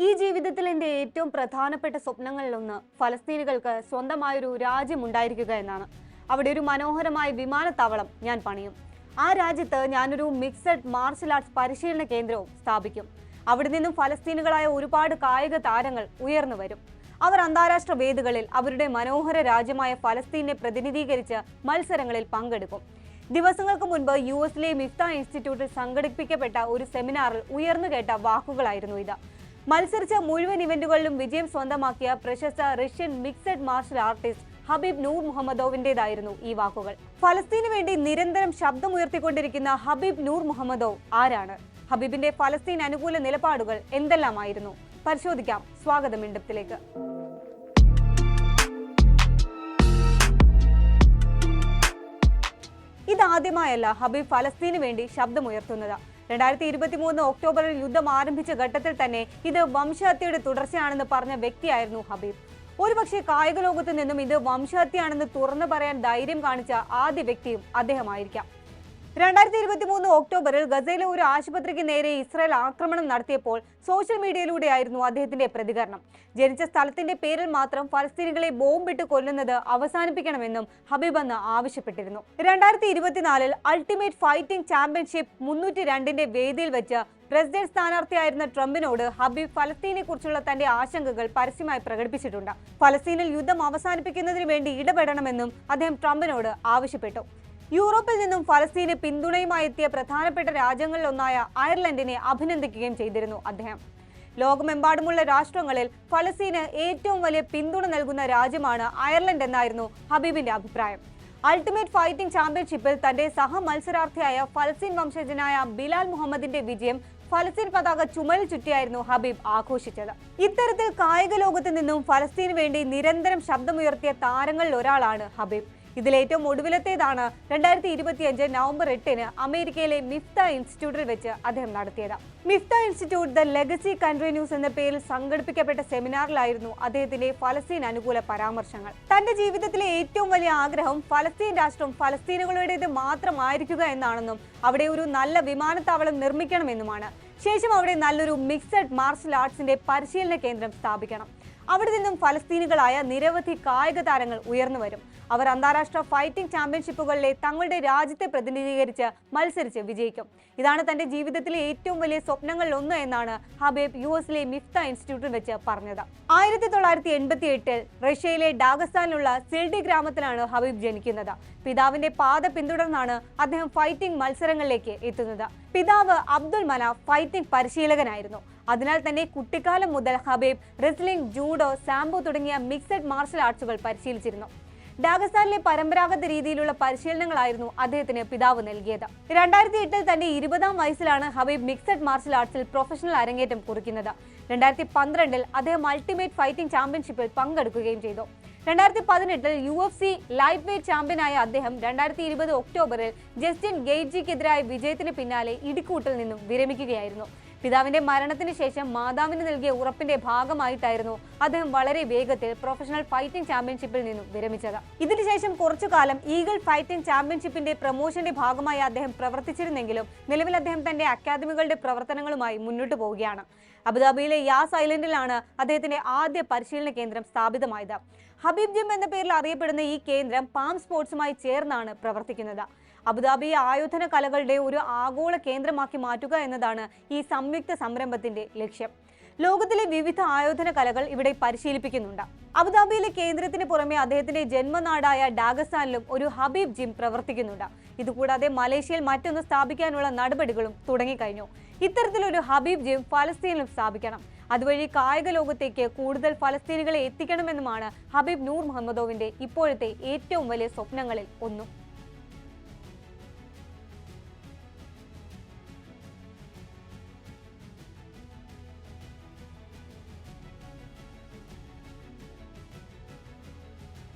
ഈ ജീവിതത്തിൽ എൻ്റെ ഏറ്റവും പ്രധാനപ്പെട്ട സ്വപ്നങ്ങളിലൊന്ന് ഫലസ്തീനികൾക്ക് സ്വന്തമായൊരു രാജ്യം ഉണ്ടായിരിക്കുക എന്നാണ്. അവിടെ ഒരു മനോഹരമായ വിമാനത്താവളം ഞാൻ പണിയും. ആ രാജ്യത്ത് ഞാനൊരു മിക്സഡ് മാർഷൽ ആർട്സ് പരിശീലന കേന്ദ്രവും സ്ഥാപിക്കും. അവിടെ നിന്നും ഫലസ്തീനുകളായ ഒരുപാട് കായിക താരങ്ങൾ ഉയർന്നു വരും. അവർ അന്താരാഷ്ട്ര വേദികളിൽ അവരുടെ മനോഹര രാജ്യമായ ഫലസ്തീനെ പ്രതിനിധീകരിച്ച് മത്സരങ്ങളിൽ പങ്കെടുക്കും. ദിവസങ്ങൾക്ക് മുൻപ് US-ലെ മിഫ്ത ഇൻസ്റ്റിറ്റ്യൂട്ടിൽ സംഘടിപ്പിക്കപ്പെട്ട ഒരു സെമിനാറിൽ ഉയർന്നു കേട്ട വാക്കുകളായിരുന്നു ഇത്. മത്സരിച്ച മുഴുവൻ ഇവന്റുകളിലും വിജയം സ്വന്തമാക്കിയ പ്രശസ്ത Russian mixed martial artist Khabib നൂർ മുഹമ്മദോവിന്റേതായിരുന്നു ഈ വാക്കുകൾ. ഫലസ്തീന് വേണ്ടി നിരന്തരം ശബ്ദമുയർത്തിക്കൊണ്ടിരിക്കുന്ന ഹബീബ് നൂർ മുഹമ്മദോവ് ആരാണ്? ഹബീബിന്റെ ഫലസ്തീൻ അനുകൂല നിലപാടുകൾ എന്തെല്ലാമായിരുന്നു? പരിശോധിക്കാം. സ്വാഗതം ഇൻഡെപ്തിലേക്ക്. ഇതാദ്യമായല്ല ഹബീബ് ഫലസ്തീന് വേണ്ടി ശബ്ദമുയർത്തുന്നത്. 2023 ഒക്ടോബറിൽ യുദ്ധം ആരംഭിച്ച ഘട്ടത്തിൽ തന്നെ ഇത് വംശഹത്യയുടെ തുടർച്ചയാണെന്ന് പറഞ്ഞ വ്യക്തിയായിരുന്നു ഹബീബ്. ഒരുപക്ഷെ കായിക ലോകത്ത് നിന്നും ഇത് വംശഹത്യയാണെന്ന് തുറന്നു പറയാൻ ധൈര്യം കാണിച്ച ആദ്യ വ്യക്തിയും അദ്ദേഹമായിരിക്കാം. 2023 ഒക്ടോബറിൽ ഗസയിലെ ഒരു ആശുപത്രിക്ക് നേരെ ഇസ്രായേൽ ആക്രമണം നടത്തിയപ്പോൾ സോഷ്യൽ മീഡിയയിലൂടെയായിരുന്നു അദ്ദേഹത്തിന്റെ പ്രതികരണം. ജനിച്ച സ്ഥലത്തിന്റെ പേരിൽ മാത്രം ഫലസ്തീനികളെ ബോംബിട്ട് കൊല്ലുന്നത് അവസാനിപ്പിക്കണമെന്നും ഹബീബ് അന്ന് ആവശ്യപ്പെട്ടിരുന്നു. 2024 അൾട്ടിമേറ്റ് ഫൈറ്റിംഗ് ചാമ്പ്യൻഷിപ്പ് 302ന്റെ വേദിയിൽ വെച്ച് പ്രസിഡന്റ് സ്ഥാനാർത്ഥിയായിരുന്ന ട്രംപിനോട് ഹബീബ് ഫലസ്തീനെ കുറിച്ചുള്ള തന്റെ ആശങ്കകൾ പരസ്യമായി പ്രകടിപ്പിച്ചിട്ടുണ്ട്. ഫലസ്തീനിൽ യുദ്ധം അവസാനിപ്പിക്കുന്നതിന് വേണ്ടി ഇടപെടണമെന്നും അദ്ദേഹം ട്രംപിനോട് ആവശ്യപ്പെട്ടു. യൂറോപ്പിൽ നിന്നും ഫലസ്തീന് പിന്തുണയുമായി എത്തിയ പ്രധാനപ്പെട്ട രാജ്യങ്ങളിലൊന്നായ അയർലൻഡിനെ അഭിനന്ദിക്കുകയും ചെയ്തിരുന്നു അദ്ദേഹം. ലോകമെമ്പാടുമുള്ള രാഷ്ട്രങ്ങളിൽ ഫലസ്തീന് ഏറ്റവും വലിയ പിന്തുണ നൽകുന്ന രാജ്യമാണ് അയർലൻഡ് എന്നായിരുന്നു ഹബീബിന്റെ അഭിപ്രായം. അൾട്ടിമേറ്റ് ഫൈറ്റിംഗ് ചാമ്പ്യൻഷിപ്പിൽ തന്റെ സഹ മത്സരാർത്ഥിയായ ഫലസ്തീൻ വംശജനായ ബിലാൽ മുഹമ്മദിന്റെ വിജയം ഫലസ്തീൻ പതാക ചുമലിൽ ചുറ്റിയായിരുന്നു ഹബീബ് ആഘോഷിച്ചത്. ഇത്തരത്തിൽ കായിക ലോകത്ത് നിന്നും ഫലസ്തീന് വേണ്ടി നിരന്തരം ശബ്ദമുയർത്തിയ താരങ്ങളിൽ ഒരാളാണ് ഹബീബ്. ഇതിലേറ്റവും ഒടുവിലത്തേതാണ് 2025 നവംബർ 8 അമേരിക്കയിലെ മിഫ്ത ഇൻസ്റ്റിറ്റ്യൂട്ടിൽ വെച്ച് അദ്ദേഹം നടത്തിയത്. മിഫ്ത ഇൻസ്റ്റിറ്റ്യൂട്ട് ദ ലെഗസി കൺട്രിന്യൂസ് എന്ന പേരിൽ സംഘടിപ്പിക്കപ്പെട്ട സെമിനാറിലായിരുന്നു അദ്ദേഹത്തിന്റെ ഫലസ്തീൻ അനുകൂല പരാമർശങ്ങൾ. തന്റെ ജീവിതത്തിലെ ഏറ്റവും വലിയ ആഗ്രഹം ഫലസ്തീൻ രാഷ്ട്രം ഫലസ്തീനുകളുടേത് മാത്രമായിരിക്കുക എന്നാണെന്നും അവിടെ ഒരു നല്ല വിമാനത്താവളം നിർമ്മിക്കണമെന്നുമാണ്. ശേഷം അവിടെ നല്ലൊരു മിക്സഡ് മാർഷൽ ആർട്സിന്റെ പരിശീലന കേന്ദ്രം സ്ഥാപിക്കണം. അവിടെ നിന്നും ഫലസ്തീനുകളായ നിരവധി കായിക താരങ്ങൾ ഉയർന്നു വരും. അവർ അന്താരാഷ്ട്ര ഫൈറ്റിംഗ് ചാമ്പ്യൻഷിപ്പുകളിലെ തങ്ങളുടെ രാജ്യത്തെ പ്രതിനിധീകരിച്ച് മത്സരിച്ച് വിജയിക്കും. ഇതാണ് തന്റെ ജീവിതത്തിലെ ഏറ്റവും വലിയ സ്വപ്നങ്ങളിൽ ഒന്ന് എന്നാണ് ഹബീബ് US-ലെ മിഫ്ത ഇൻസ്റ്റിറ്റ്യൂട്ടിൽ വെച്ച് പറഞ്ഞത്. 1988 റഷ്യയിലെ ഡാഗസ്ഥാനിലുള്ള സിൽഡി ഗ്രാമത്തിലാണ് ഹബീബ് ജനിക്കുന്നത്. പിതാവിന്റെ പാത പിന്തുടർന്നാണ് അദ്ദേഹം ഫൈറ്റിംഗ് മത്സരങ്ങളിലേക്ക് എത്തുന്നത്. പിതാവ് അബ്ദുൽ മനാഫ് ഫൈറ്റിംഗ് പരിശീലകനായിരുന്നു. അതിനാൽ തന്നെ കുട്ടിക്കാലം മുതൽ ഹബീബ് റെസ്ലിംഗ്, ജൂഡോ, സാംബോ തുടങ്ങിയ മിക്സഡ് മാർഷൽ ആർട്സുകൾ പരിശീലിച്ചിരുന്നു. ഡാഗസ്ഥാനിലെ പരമ്പരാഗത രീതിയിലുള്ള പരിശീലനങ്ങളായിരുന്നു അദ്ദേഹത്തിന് പിതാവ് നൽകിയത്. 2008 തന്റെ 20ാം വയസ്സിലാണ് ഹബീബ് മിക്സഡ് മാർഷൽ ആർട്സിൽ പ്രൊഫഷണൽ അരങ്ങേറ്റം കുറിക്കുന്നത്. 2012 അദ്ദേഹം അൾട്ടിമേറ്റ് ഫൈറ്റിംഗ് ചാമ്പ്യൻഷിപ്പിൽ പങ്കെടുക്കുകയും ചെയ്തു. 2018 UFC ലൈറ്റ് വെയ്റ്റ് ചാമ്പ്യനായ അദ്ദേഹം 2020 ഒക്ടോബറിൽ ജസ്റ്റിൻ ഗെയ്ജിക്കെതിരായ വിജയത്തിന് പിന്നാലെ ഇടിക്കൂട്ടിൽ നിന്നും വിരമിക്കുകയായിരുന്നു. പിതാവിന്റെ മരണത്തിന് ശേഷം മാതാവിന് നൽകിയ ഉറപ്പിന്റെ ഭാഗമായിട്ടായിരുന്നു അദ്ദേഹം വളരെ വേഗത്തിൽ പ്രൊഫഷണൽ ഫൈറ്റിംഗ് ചാമ്പ്യൻഷിപ്പിൽ നിന്നും വിരമിച്ചത്. ഇതിനുശേഷം കുറച്ചുകാലം ഈഗിൾ ഫൈറ്റിംഗ് ചാമ്പ്യൻഷിപ്പിന്റെ പ്രൊമോഷന്റെ ഭാഗമായി അദ്ദേഹം പ്രവർത്തിച്ചിരുന്നെങ്കിലും നിലവിൽ അദ്ദേഹം തന്റെ അക്കാദമികളുടെ പ്രവർത്തനങ്ങളുമായി മുന്നോട്ട് പോവുകയാണ്. അബുദാബിയിലെ യാസ് ഐലൻഡിലാണ് അദ്ദേഹത്തിന്റെ ആദ്യ പരിശീലന കേന്ദ്രം സ്ഥാപിതമായത്. ഹബീബ് ജിം എന്ന പേരിൽ അറിയപ്പെടുന്ന ഈ കേന്ദ്രം പാം സ്പോർട്സുമായി ചേർന്നാണ് പ്രവർത്തിക്കുന്നത്. അബുദാബി ആയോധന കലകളുടെ ഒരു ആഗോള കേന്ദ്രമാക്കി മാറ്റുക എന്നതാണ് ഈ സംയുക്ത സംരംഭത്തിന്റെ ലക്ഷ്യം. ലോകത്തിലെ വിവിധ ആയോധന കലകൾ ഇവിടെ പരിശീലിപ്പിക്കുന്നുണ്ട്. അബുദാബിയിലെ കേന്ദ്രത്തിന് പുറമെ അദ്ദേഹത്തിന്റെ ജന്മനാടായ ഡാഗസ്ഥാനിലും ഒരു ഹബീബ് ജിം പ്രവർത്തിക്കുന്നുണ്ട്. ഇതുകൂടാതെ മലേഷ്യയിൽ മറ്റൊന്ന് സ്ഥാപിക്കാനുള്ള നടപടികളും തുടങ്ങിക്കഴിഞ്ഞു. ഇത്തരത്തിലൊരു ഹബീബ് ജിം ഫലസ്തീനിലും സ്ഥാപിക്കണം. അതുവഴി കായിക ലോകത്തേക്ക് കൂടുതൽ ഫലസ്തീനികളെ എത്തിക്കണമെന്നുമാണ് ഹബീബ് നൂർ മുഹമ്മദോവിന്റെ ഇപ്പോഴത്തെ ഏറ്റവും വലിയ സ്വപ്നങ്ങളിൽ ഒന്നും.